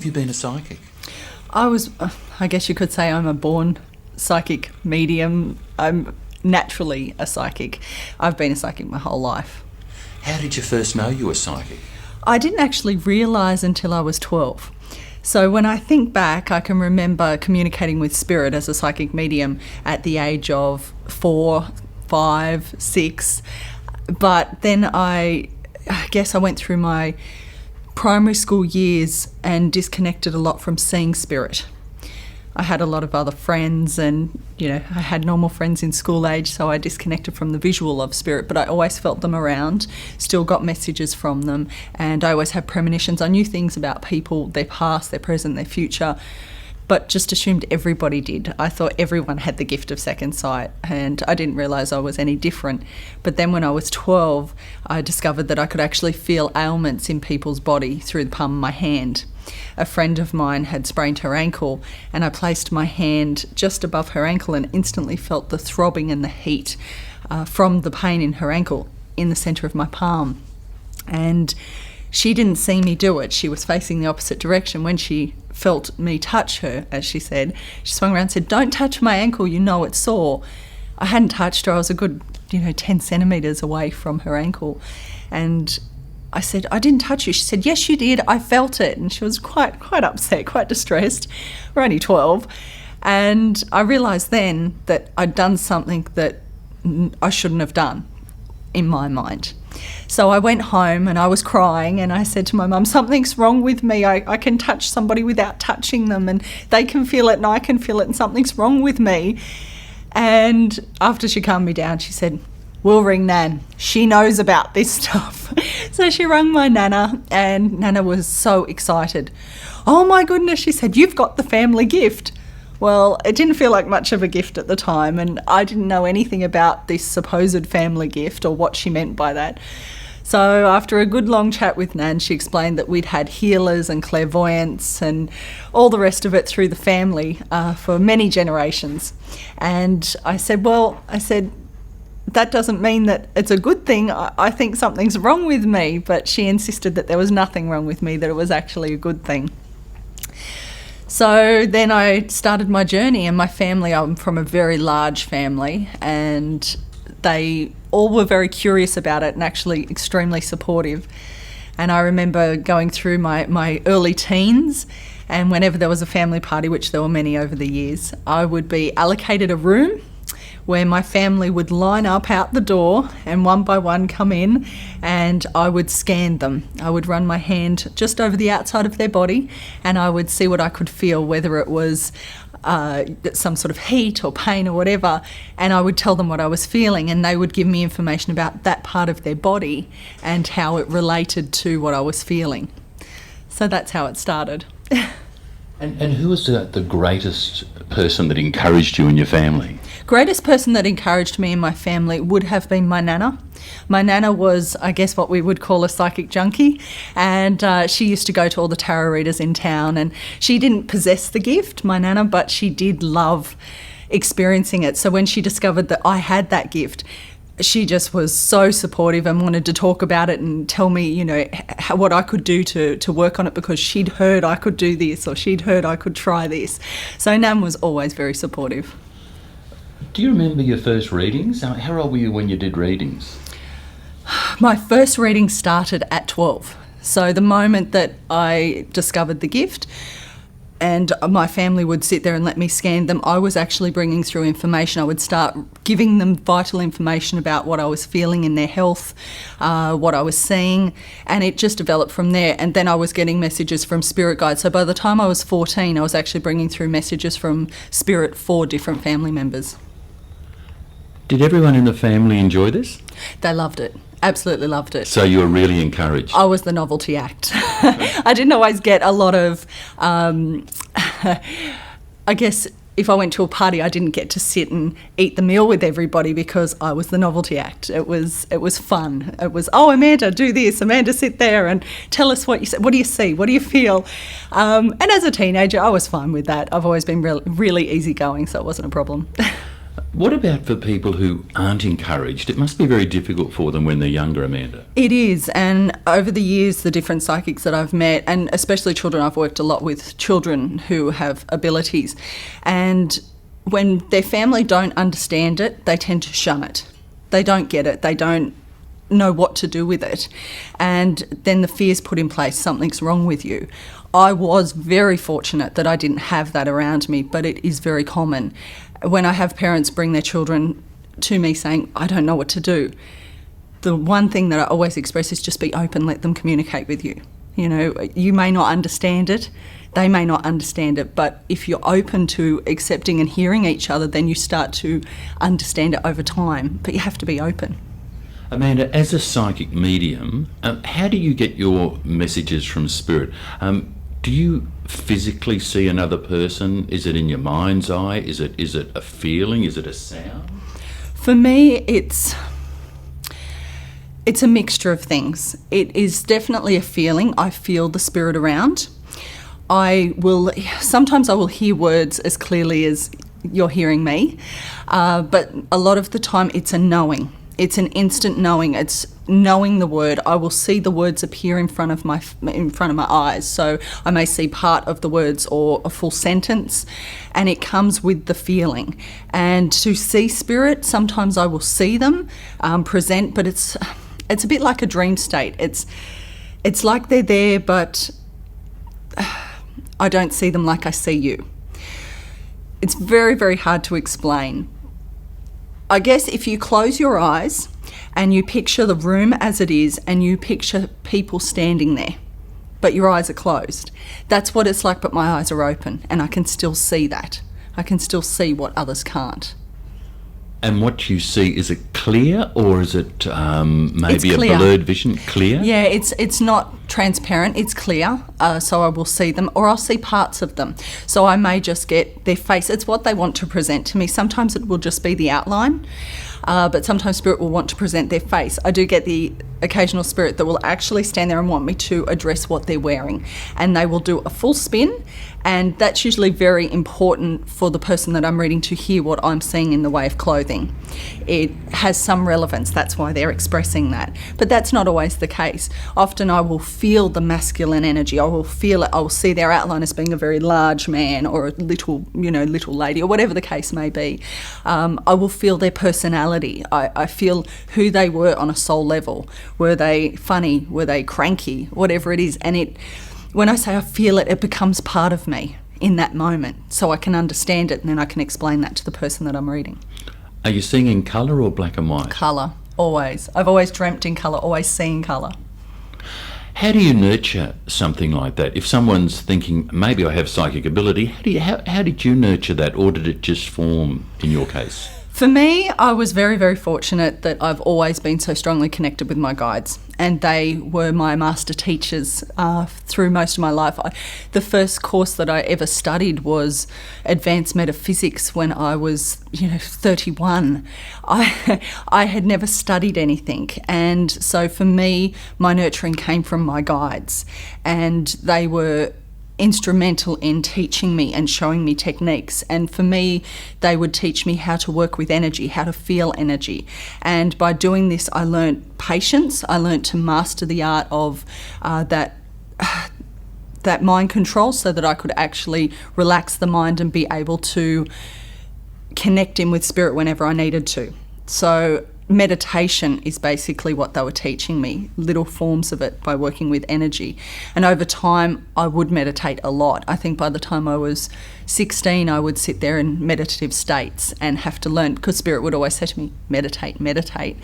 have you been a psychic? I guess you could say I'm a born psychic medium. I'm naturally a psychic. I've been a psychic my whole life. How did you first know you were psychic? I didn't actually realise until I was 12. So when I think back, I can remember communicating with spirit as a psychic medium at the age of 4, 5, 6. But then I guess I went through my primary school years and disconnected a lot from seeing spirit. I had a lot of other friends and, I had normal friends in school age, so I disconnected from the visual of spirit, but I always felt them around, still got messages from them, and I always had premonitions. I knew things about people, their past, their present, their future, but just assumed everybody did. I thought everyone had the gift of second sight, and I didn't realise I was any different. But then when I was 12, I discovered that I could actually feel ailments in people's body through the palm of my hand. A friend of mine had sprained her ankle, and I placed my hand just above her ankle and instantly felt the throbbing and the heat from the pain in her ankle in the centre of my palm. And she didn't see me do it. She was facing the opposite direction. When she felt me touch her, as she said, she swung around and said, "Don't touch my ankle, it's sore." I hadn't touched her. I was a good, 10 centimetres away from her ankle. And I said, "I didn't touch you." She said, "Yes, you did. I felt it." And she was quite upset, quite distressed. We're only 12. And I realised then that I'd done something that I shouldn't have done in my mind. So I went home and I was crying and I said to my mum, "Something's wrong with me. I can touch somebody without touching them and they can feel it and I can feel it and something's wrong with me." And after she calmed me down, she said, "We'll ring Nan. She knows about this stuff." So she rang my Nana, and Nana was so excited. "Oh my goodness," she said, "you've got the family gift." Well, it didn't feel like much of a gift at the time, and I didn't know anything about this supposed family gift or what she meant by that. So after a good long chat with Nan, she explained that we'd had healers and clairvoyants and all the rest of it through the family for many generations. And I said, "That doesn't mean that it's a good thing. I think something's wrong with me." But she insisted that there was nothing wrong with me, that it was actually a good thing. So then I started my journey, and my family, I'm from a very large family, and they all were very curious about it and actually extremely supportive. And I remember going through my early teens, and whenever there was a family party, which there were many over the years, I would be allocated a room where my family would line up out the door and one by one come in, and I would scan them. I would run my hand just over the outside of their body and I would see what I could feel, whether it was some sort of heat or pain or whatever, and I would tell them what I was feeling, and they would give me information about that part of their body and how it related to what I was feeling. So that's how it started. And who was the greatest person that encouraged you in your family? Greatest person that encouraged me and my family would have been my Nana. My Nana was, I guess, what we would call a psychic junkie, and she used to go to all the tarot readers in town, and she didn't possess the gift, my Nana, but she did love experiencing it. So when she discovered that I had that gift, she just was so supportive and wanted to talk about it and tell me, what I could do to work on it, because she'd heard I could do this or she'd heard I could try this. So Nan was always very supportive. Do you remember your first readings? How old were you when you did readings? My first reading started at 12. So the moment that I discovered the gift and my family would sit there and let me scan them, I was actually bringing through information. I would start giving them vital information about what I was feeling in their health, what I was seeing, and it just developed from there. And then I was getting messages from spirit guides. So by the time I was 14, I was actually bringing through messages from spirit for different family members. Did everyone in the family enjoy this? They loved it. Absolutely loved it. So you were really encouraged? I was the novelty act. I didn't always get a lot of, I guess if I went to a party, I didn't get to sit and eat the meal with everybody because I was the novelty act. It was fun. It was, "Oh, Amanda, do this. Amanda, sit there and tell us what you see. What do you see? What do you feel?" And as a teenager, I was fine with that. I've always been really easygoing, so it wasn't a problem. What about for people who aren't encouraged? It must be very difficult for them when they're younger, Amanda. It is, and over the years, the different psychics that I've met, and especially children, I've worked a lot with children who have abilities, and when their family don't understand it, they tend to shun it. They don't get it. They don't know what to do with it. And then the fear's put in place, something's wrong with you. I was very fortunate that I didn't have that around me, but it is very common. When I have parents bring their children to me saying, I don't know what to do, the one thing that I always express is just be open, let them communicate with you. You know, you may not understand it, they may not understand it, but if you're open to accepting and hearing each other, then you start to understand it over time, but you have to be open. Amanda, as a psychic medium, how do you get your messages from spirit? Do you physically see another person? Is it in your mind's eye? Is it a feeling? Is it a sound? For me, it's a mixture of things. It is definitely a feeling. I feel the spirit around. Sometimes I will hear words as clearly as you're hearing me, but a lot of the time it's a knowing. It's an instant knowing. It's knowing the word. I will see the words appear in front of my eyes. So I may see part of the words or a full sentence, and it comes with the feeling. And to see spirit, sometimes I will see them present, but it's a bit like a dream state. It's like they're there, but I don't see them like I see you. It's very, very hard to explain. I guess if you close your eyes and you picture the room as it is and you picture people standing there, but your eyes are closed, that's what it's like, but my eyes are open and I can still see that. I can still see what others can't. And what you see, is it clear or is it maybe It's a clear. blurred vision? Clear? Yeah, it's not transparent, it's clear, so I will see them or I'll see parts of them. So I may just get their face. It's what they want to present to me. Sometimes it will just be the outline, but sometimes spirit will want to present their face. I do get the occasional spirit that will actually stand there and want me to address what they're wearing, and they will do a full spin, and that's usually very important for the person that I'm reading to hear what I'm seeing in the way of clothing. It has some relevance, that's why they're expressing that. But that's not always the case. Often I will feel the masculine energy. I will feel it. I will see their outline as being a very large man or a little lady or whatever the case may be. I will feel their personality. I feel who they were on a soul level. Were they funny? Were they cranky? Whatever it is. And when I say I feel it, it becomes part of me in that moment, so I can understand it and then I can explain that to the person that I'm reading. Are you seeing in colour or black and white? Colour, always. I've always dreamt in colour, always seen colour. How do you nurture something like that? If someone's thinking, maybe I have psychic ability, how did you nurture that, or did it just form in your case? For me, I was very, very fortunate that I've always been so strongly connected with my guides, and they were my master teachers through most of my life. The first course that I ever studied was advanced metaphysics when I was 31. I had never studied anything, and so for me, my nurturing came from my guides, and they were instrumental in teaching me and showing me techniques. And for me, they would teach me how to work with energy, how to feel energy. And by doing this, I learned patience. I learned to master the art of that mind control, so that I could actually relax the mind and be able to connect in with spirit whenever I needed to. So meditation is basically what they were teaching me, little forms of it by working with energy. And over time, I would meditate a lot. I think by the time I was 16, I would sit there in meditative states and have to learn, because Spirit would always say to me, meditate, meditate.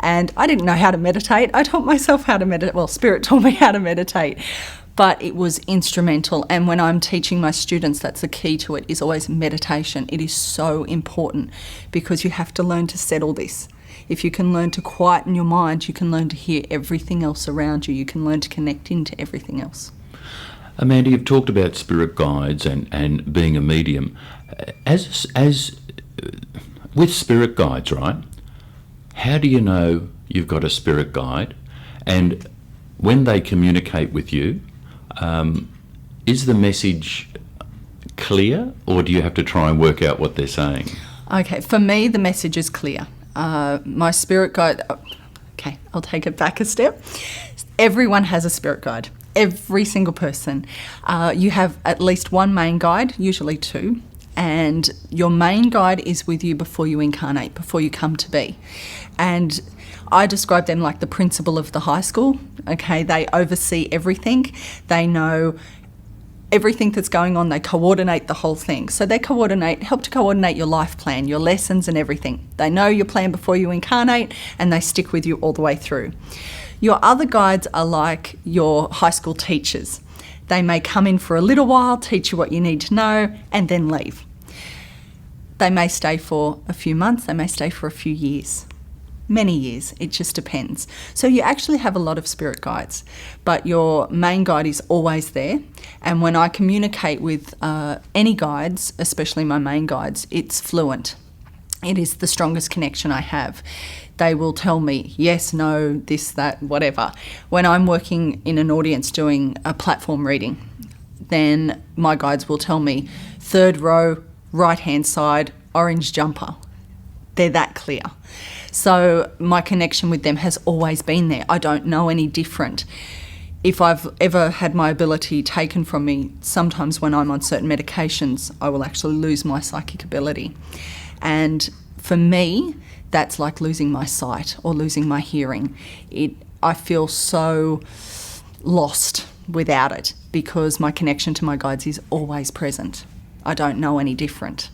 And I didn't know how to meditate. I taught myself how to meditate. Well, Spirit taught me how to meditate. But it was instrumental, and when I'm teaching my students, that's the key to it, is always meditation. It is so important, because you have to learn to settle this. If you can learn to quieten your mind, you can learn to hear everything else around you. You can learn to connect into everything else. Amanda, you've talked about spirit guides and being a medium. As with spirit guides, right? How do you know you've got a spirit guide? And when they communicate with you, is the message clear, or do you have to try and work out what they're saying? Okay, for me, the message is clear. My spirit guide... Okay, I'll take it back a step. Everyone has a spirit guide. Every single person. You have at least one main guide, usually two, and your main guide is with you before you incarnate, before you come to be. And I describe them like the principal of the high school. Okay, they oversee everything. They know everything that's going on. They coordinate the whole thing. So they help to coordinate your life plan, your lessons and everything. They know your plan before you incarnate, and they stick with you all the way through. Your other guides are like your high school teachers. They may come in for a little while, teach you what you need to know, and then leave. They may stay for a few months, they may stay for a few years. Many years, it just depends. So you actually have a lot of spirit guides, but your main guide is always there. And when I communicate with any guides, especially my main guides, it's fluent. It is the strongest connection I have. They will tell me yes, no, this, that, whatever. When I'm working in an audience doing a platform reading, then my guides will tell me 3rd row, right-hand side, orange jumper. They're that clear. So my connection with them has always been there. I don't know any different. If I've ever had my ability taken from me, sometimes when I'm on certain medications, I will actually lose my psychic ability. And for me, that's like losing my sight or losing my hearing. I feel so lost without it because my connection to my guides is always present. I don't know any different.